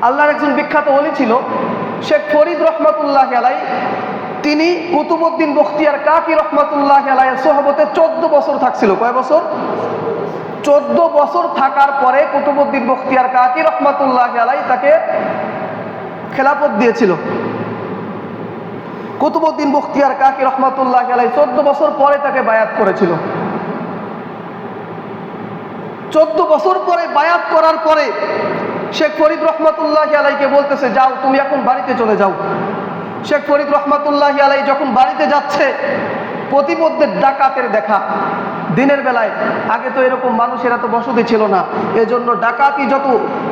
আল্লাহর একজন বিখ্যাত ওলি ছিল শেখ ফরিদ রহমাতুল্লাহ আলাই। তিনি কুতুবউদ্দিন বখতিয়ার কাকি রহমাতুল্লাহ আলাইয়ের সোহবতে 14 বছর থাকছিল। কয় বছর? 14 বছর থাকার পরে কুতুবউদ্দিন বখতিয়ার কাকি রহমাতুল্লাহ আলাই তাকে খেলাফত দিয়েছিল। কুতুবউদ্দিন বখতিয়ার কাকি রহমাতুল্লাহ আলাই 14 বছর পরে তাকে বায়াত করেছিল। 14 বছর পরে বায়াত করার পরে শেখ ফরিদ রহমাতুল্লাহ আলাইকে বলতেছে, যাও তুমি এখন বাড়িতে চলে যাও। শেখ ফরিদ রহমাতুল্লাহ আলাই যখন বাড়িতে যাচ্ছে, প্রতিমধ্যে ডাকাতের দেখা। দিনের বেলায়, আগে তো এরকম মানুষের এত বসতি ছিল না, এজন্য ডাকাতি যত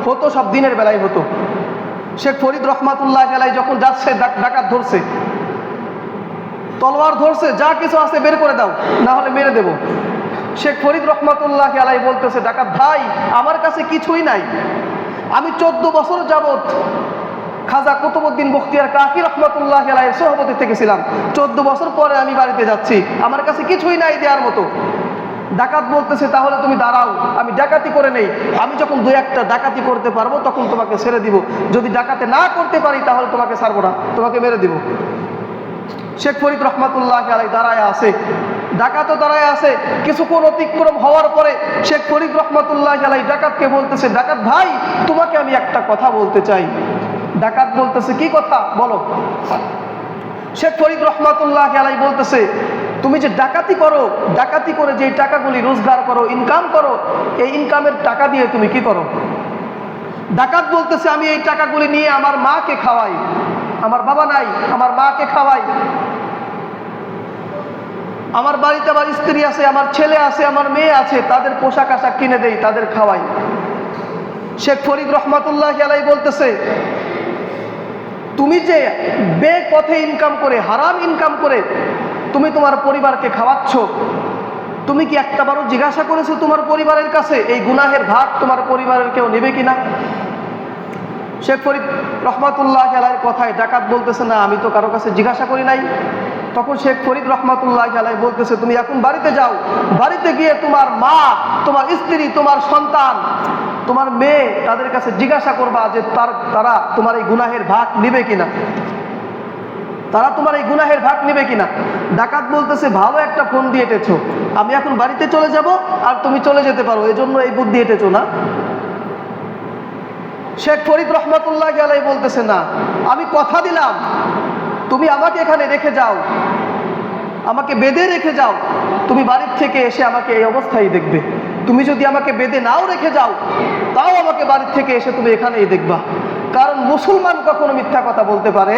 হতো সব দিনের বেলায় হতো। শেখ ফরিদ রহমাতুল্লাহ আলাই যখন যাচ্ছে, ডাকাত ধরছে, তলোয়ার ধরছে, যা কিছু আছে বের করে দাও, না হলে মেরে দেব। শেখ ফরিদ রহমাতুল্লাহ আলাই বলতেছে, ডাকাত ভাই, আমার কাছে কিছুই নাই, আমি 14 বছর যাবত খাজা কুতুবউদ্দিন বখতিয়ার কাকি রহমাতুল্লাহ আলাইহির সোহবতে থেকেছিলাম। 14 বছর পরে আমি বাড়িতে যাচ্ছি, আমার কাছে কিছুই নাই দেওয়ার মতো। ডাকাত বলতেছে, তাহলে তুমি দাঁড়াও, আমি ডাকাতি করে নেই, আমি যখন 2-1টা ডাকাতি করতে পারবো তখন তোমাকে ছেড়ে দিব, যদি ডাকাতে না করতে পারি তাহলে তোমাকে ছাড়বো না, তোমাকে মেরে দিব। শেখ ফরিদ রহমাতুল্লাহ আলাই দাঁড়ায় আছে, ডাকাতও দাঁড়ায় আছে। কিছুক্ষণ অতিক্রম হওয়ার পরে শেখ ফরিদ রহমাতুল্লাহ আলাই ডাকাতকে বলতেছে, ডাকাত ভাই, তোমাকে আমি একটা কথা বলতে চাই। ডাকাত বলতেছে, কি কথা বলো। শেখ ফরিদ রহমাতুল্লাহ আলাই বলতেছে, তুমি যে ডাকাতি করো, ডাকাতি করে যে টাকাগুলি রোজগার করো, ইনকাম করো, এই ইনকামের টাকা দিয়ে তুমি কি করো? ডাকাত বলতেছে, আমি এই টাকাগুলি নিয়ে আমার মাকে খাওয়াই, আমার বাবা নাই, আমার মাকে খাওয়াই, আমার বাড়িতে আমার স্ত্রী আছে, আমার ছেলে আছে, আমার মেয়ে আছে, তাদের পোশাক আশাক কিনে দেই, তাদের খাওয়াই। শেখ ফরিদ রহমাতুল্লাহ আলাই বলতেছে, তুমি যে বেপথে ইনকাম করে, হারাম ইনকাম করে তুমি তোমার পরিবারকে খাওয়াচ্ছ, তুমি কি একটাবারও জিজ্ঞাসা করেছো তোমার পরিবারের কাছে এই গুনাহের ভাগ তোমার পরিবারের কেউ নেবে কিনা? শেখ ফরিদ রহমাতুল্লাহ আলাইহির কথায় ডাকাত বলতেছে, না, আমি তো কারো কাছে জিজ্ঞাসা করি নাই। তখন শেখ ফরিদ রহমাতুল্লাহ আলাইহি বলতেছে, তুমি এখন বাড়িতে যাও, বাড়িতে গিয়ে তোমার মা, তোমার স্ত্রী, তোমার সন্তান, তোমার মেয়ে, তাদের কাছে জিজ্ঞাসা করবা যে তারা তোমার এই গুনাহের ভাগ নিবে কিনা, তারা তোমার এই গুনাহের ভাগ নিবে কিনা। ডাকাত বলতেছে, ভালো একটা ফোন দিয়ে এঁটেছো, আমি এখন বাড়িতে চলে যাব আর তুমি চলে যেতে পারো, এজন্য এই বুদ্ধি এঁটেছো না? শেখ ফরিদ রহমাতুল্লাহ আলাইহি বলতেছে, না, আমি কথা দিলাম, তুমি আমাকে এখানে রেখে যাও, আমাকে বেঁধে রেখে যাও, তুমি বাড়ির থেকে এসে আমাকে এই অবস্থায় দেখবে। তুমি যদি আমাকে বেঁধে নাও রেখে যাও, তাও আমাকে বাড়ির থেকে এসে তুমি এখানেই দেখবা, কারণ মুসলমান কখনো মিথ্যা কথা বলতে পারে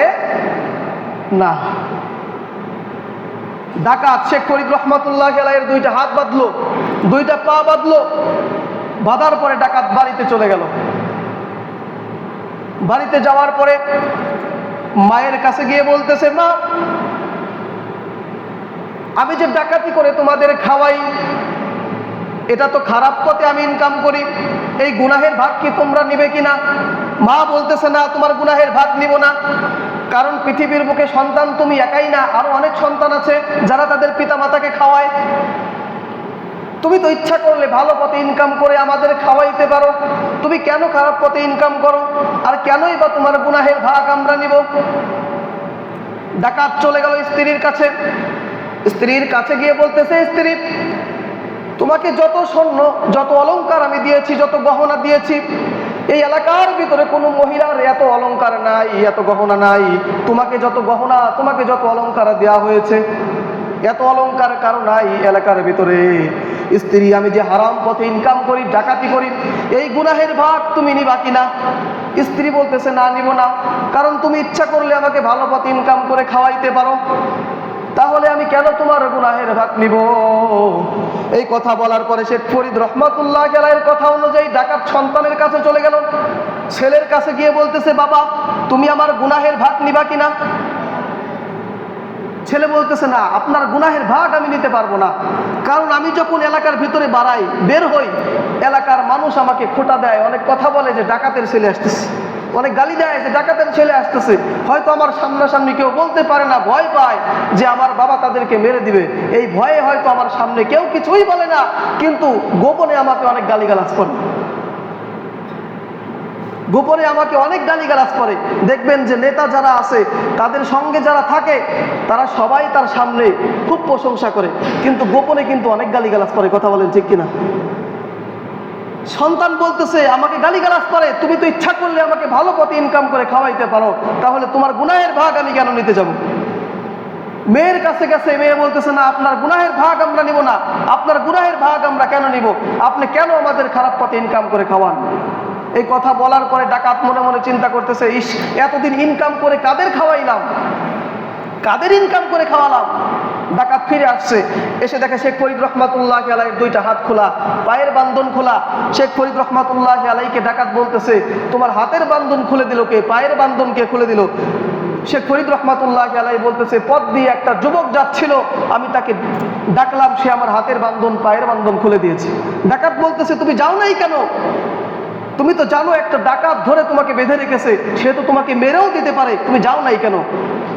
না। ডাকাত শেখ ফরিদ রহমাতুল্লাহ আলাইহির 2টা হাত বাঁধলো, 2টা পা বাঁধলো, বাঁধার পরে ডাকাত বাড়িতে চলে গেল। বাড়িতে যাওয়ার পরে মায়ের কাছে গিয়ে বলতেছে, মা, আমি যে ডাকাতি করে তোমাদের খাওয়াই, এটা তো খারাপ পথে আমি ইনকাম করি, এই গুনাহের ভাগ কি তোমরা নিবে কিনা? মা বলতেছে, না, তোমার গুনাহের ভাগ নিব না, কারণ পৃথিবীর বুকে সন্তান তুমি একাই না, আরো অনেক সন্তান আছে যারা তাদের পিতা মাতাকে খাওয়ায়। তুমি তো ইচ্ছা করলে ভালো পথে ইনকাম করে আমাদের খাওয়াইতে পারো, তুমি কেন খারাপ পথে ইনকাম করো, আর কেনই বা তোমার গুনাহের ভাগ আমরা নিব? ডাকাত চলে গেল স্ত্রীর কাছে। স্ত্রীর কাছে গিয়ে বলতেছে, স্ত্রী, তোমাকে যত স্বর্ণ, যত অলংকার আমি দিয়েছি, যত গহনা দিয়েছি, এই এলাকার ভিতরে কোনো মহিলার এত অলংকার নাই, এত গহনা নাই। তোমাকে যত গহনা, তোমাকে যত অলংকার দেওয়া হয়েছে, এত অলংকার কারো নাই এলাকার ভিতরে। স্ত্রী, আমি যে হারাম পথে ইনকাম করি, ডাকাতি করি, এই গুনাহের ভাগ তুমি নিবা কিনা? স্ত্রী বলতেছে, না, নিব না, কারণ তুমি ইচ্ছা করলে আমাকে ভালো পথে ইনকাম করে খাওয়াইতে পারো, তাহলে আমি কেন তোমার গুনাহের ভাগ নিব? এই কথা বলার পরে শেখ ফরিদ রহমাতুল্লাহ আলাইহির কথা অনুযায়ী ডাকাত সন্তানের কাছে চলে গেল। ছেলের কাছে গিয়ে বলতেছে, বাবা, তুমি আমার গুনাহের ভাগ নিবা কিনা? ছেলে বলতেছে, না, আপনার গুনাহের ভাগ আমি নিতে পারবো না, কারণ আমি যখন এলাকার ভিতরে বাড়াই, বের হই, এলাকার মানুষ আমাকে খোঁটা দেয়, অনেক কথা বলে যে ডাকাতের ছেলে আসতেছে, অনেক গালি দেয় যে ডাকাতের ছেলে আসতেছে। হয়তো আমার সামনাসামনি কেউ বলতে পারে না, ভয় পায় যে আমার বাবা তাদেরকে মেরে দিবে, এই ভয়ে হয়তো আমার সামনে কেউ কিছুই বলে না, কিন্তু গোপনে আমাকে অনেক গালিগালাজ করে। গোপনে আমাকে অনেক গালিগালাজ করে। দেখবেন যে নেতা যারা আছে তাদের সঙ্গে যারা থাকে তারা সবাই তার সামনে খুব প্রশংসা করে, কিন্তু গোপনে কিন্তু অনেক গালিগালাজ করে। কথা বলেন ঠিক কিনা? সন্তান বলতেছে আমাকে গালিগালাজ করে, তুমি তো ইচ্ছা করলে আমাকে ভালো পথে ইনকাম করে খাওয়াইতে পারো, তাহলে তোমার গুনাহের ভাগ আমি কেন নিতে যাব? মেয়ের কাছে কাছে মেয়ে বলতেছে না, আপনার গুনাহের ভাগ আমরা নিব না, আপনার গুনাহের ভাগ আমরা কেন নিব? আপনি কেন আমাদের খারাপ পথে ইনকাম করে খাওয়ান? এই কথা বলার পরে ডাকাত মনে মনে চিন্তা করতেছে, ইস, এতদিন ইনকাম করে কাদের খাওয়াইলাম, কাদের ইনকাম করে খাওয়ালাম। ডাকাত ফিরে আসছে, এসে দেখে শেখ ফরিদ রহমাতুল্লাহ আলাইহির দুইটা হাত খোলা, পায়ের বান্ধন খোলা। শেখ ফরিদ রহমাতুল্লাহ আলাইহিকে ডাকাত বলতেছে, তোমার হাতের বান্ধন খুলে দিল কে, পায়ের বান্ধন কে খুলে দিল? শেখ ফরিদ রহমাতুল্লাহ আলাইহি বলতেছে, পথ দিয়ে একটা যুবক যাচ্ছিল, আমি তাকে ডাকলাম, সে আমার হাতের বান্ধন পায়ের বান্ধন খুলে দিয়েছে। ডাকাত বলতেছে, তুমি যাও নাই কেন? তুমি তো জানো একটা ডাকাত ধরে তোমাকে বেঁধে রেখেছে, সে তো তোমাকে মেরেও দিতে পারে, তুমি যাও নাই কেন?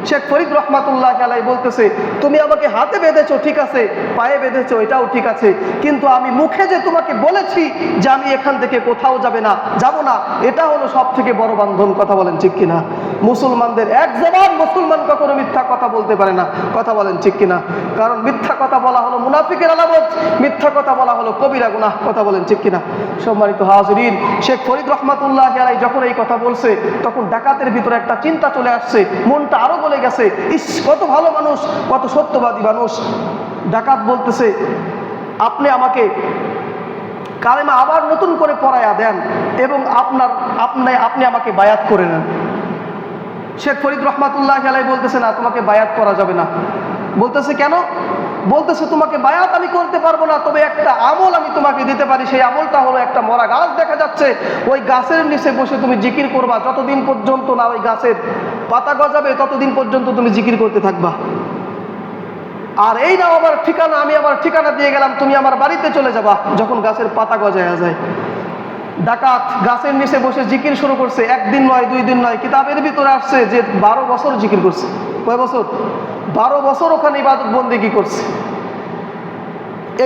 শেখ ফরিদ রহমাতুল্লাহ আলাইহি বলতেছে, তুমি আমাকে হাতে বেঁধেছো ঠিক আছে, পায়ে বেঁধেছো এটাও ঠিক আছে, কিন্তু আমি মুখে যে তোমাকে বলেছি যে আমি এখান থেকে কোথাও যাব না, এটা হলো সব থেকে বড় বান্ধন। কথা বলেন ঠিক কিনা? মুসলমানদের এক জবান মুসলমান কখনো মিথ্যা কথা বলতে পারে না। কথা বলেন ঠিক কিনা? কারণ মিথ্যা কথা বলা হলো মুনাফিকের আলামত, মিথ্যা কথা বলা হলো কবিরা গুনাহ। কথা বলেন ঠিক কিনা? সম্মানিত হাজিরিন, শেখ ফরিদ রহমাতুল্লাহ আলাইহি যখন এই কথা বলছে তখন ডাকাতের ভিতরে একটা চিন্তা চলে আসছে, মনটা আরো বলে গেছে, ইস, কত ভালো মানুষ, কত সত্যবাদী মানুষ। ডাকাত বলতেছে, আপনি আমাকে কালেমা আবার নতুন করে পড়ায়া দেন এবং আপনি আমাকে বায়াত করে নেন। শেখ ফরিদ রহমাতুল্লাহ আলাইহি বলতেছে, না, তোমাকে বায়াত করা যাবে না। বলতেছে কেন? বলতেছে, তোমাকে বায়াত আমি করতে পারবো না, তবে একটা আমল আমি তোমাকে দিতে পারি। সেই আমলটা হলো, একটা মরা গাছ দেখা যাচ্ছে, ওই গাছের নিচে বসে তুমি জিকির করবা, যতদিন পর্যন্ত না ওই গাছের পাতা গজাবে ততদিন পর্যন্ত তুমি জিকির করতে থাকবা। আর এই নাও আমার ঠিকানা, আমি আমার ঠিকানা দিয়ে গেলাম, তুমি আমার বাড়িতে চলে যাবা যখন গাছের পাতা গজায়া যায়। ডাকাত গাছের নিচে বসে জিকির শুরু করছে। একদিন নয়, 2 দিন নয়, কিতাবের ভিতরে আসছে যে 12 বছর জিকির করছে। কয় বছর? 12 বছর ওখানে ইবাদত বন্দেগী করছে।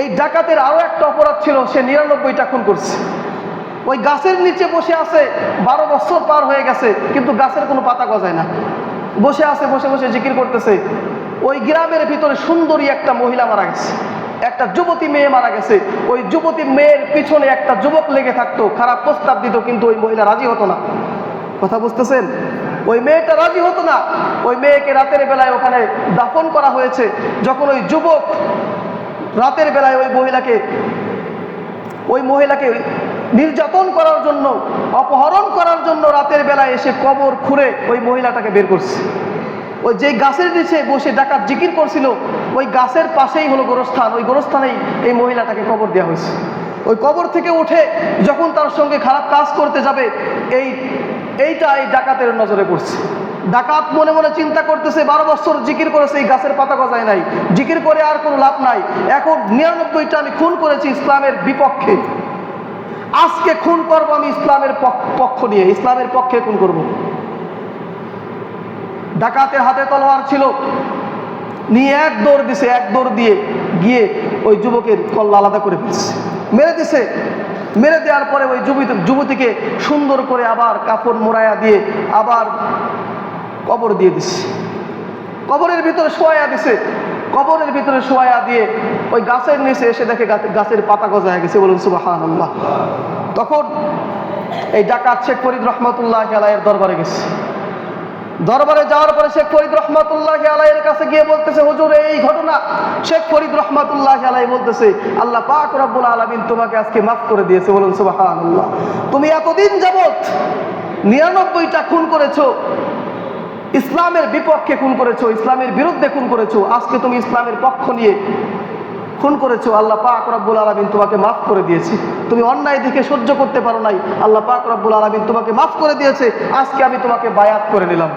এই ডাকাতের আরো একটা অপরাধ ছিল, সে 99টা খুন করছে। ওই গাছের নিচে বসে আছে, 12 বছর পার হয়ে গেছে, কিন্তু গাছের কোনো পাতা গজায় না। বসে আছে, বসে বসে জিকির করতেছে। ওই গ্রামের ভিতরে সুন্দরী একটা মহিলা মারা গেছে, একটা যুবতী মেয়ে মারা গেছে। ওই যুবতী মেয়ের পিছনে একটা যুবক লেগে থাকতো, খারাপ প্রস্তাব দিত, কিন্তু ওই মহিলা রাজি হতো না। কথা বুঝতেছেন? ওই মেয়েটা রাজি হতো না। ওই মেয়েকে রাতের বেলায় ওখানে দাফন করা হয়েছে। যখন ওই যুবক রাতের বেলায় ওই মহিলাকে নির্যাতন করার জন্য, অপহরণ করার জন্য রাতের বেলায় এসে কবর খুঁড়ে ওই মহিলাটাকে বের করছে। ওই যে গাছের নিচে বসে ডাকাত জিকির করছিল, ওই গাছের পাশেই হলো গোরস্থান, ওই গোরস্থানেই এই মহিলাটাকে কবর দেওয়া হয়েছে। ওই কবর থেকে উঠে যখন তার সঙ্গে খারাপ কাজ করতে যাবে, এইটা এই ডাকাতের নজরে পড়ছে। ডাকাত মনে মনে চিন্তা করতেছে, 12 বছর জিকির করেছে, এই গাছের পাতা গজায় নাই, জিকির করে আর কোনো লাভ নাই, এখন 99টা আমি খুন করেছি ইসলামের বিপক্ষে, আজকে খুন করবো আমি ইসলামের পক্ষ নিয়ে, ইসলামের পক্ষে খুন করব। ডাকাতের হাতে তলোয়ার ছিল, নিয়ে এক দৌড় দিছে, এক দৌড় দিয়ে গিয়ে ওই যুবকের কল্লা আলাদা করে ফেলছে, মেরে দিছে। মেরে দেওয়ার পরে ওই যুবতীকে সুন্দর করে আবার কাপড় মোড়ায়া দিয়ে আবার কবর দিয়ে দিছে, কবরের ভিতরে শোয়া দিছে। কবরের ভিতরে শোয়া দিয়ে ওই গাছের নিচে এসে দেখে গাছের পাতা গজায় গেছে। বলুন সুবহানাল্লাহ। তখন এই ডাকাত শেখ ফরিদ রহমাতুল্লাহ আলাইহির দরবারে গেছে। দরবারে যাওয়ার পরে শেখ ফরিদ রহমাতুল্লাহ আলাইহির কাছে গিয়ে বলতেছে, হুজুর এই ঘটনা। শেখ ফরিদ রহমাতুল্লাহ আলাইহি বলতেছে, আল্লাহ পাক রব্বুল আলামিন তোমাকে আজকে মাফ করে দিয়েছে। বলুন সুবহানাল্লাহ। তুমি এতদিন যাবত 99টা খুন করেছো, ইসলামের বিপক্ষে খুন করেছো, ইসলামের বিরুদ্ধে খুন করেছো, আজকে তুমি ইসলামের পক্ষ নিয়ে খুন করেছো, আল্লাহ পাক রব্বুল আলামিন তোমাকে মাফ করে দিয়েছে। তুমি অন্যায় দেখে সহ্য করতে পারো নাই, আল্লাহ পাক রব্বুল আলামিন তোমাকে মাফ করে দিয়েছে, আজকে আমি তোমাকে বায়াত করে নিলাম।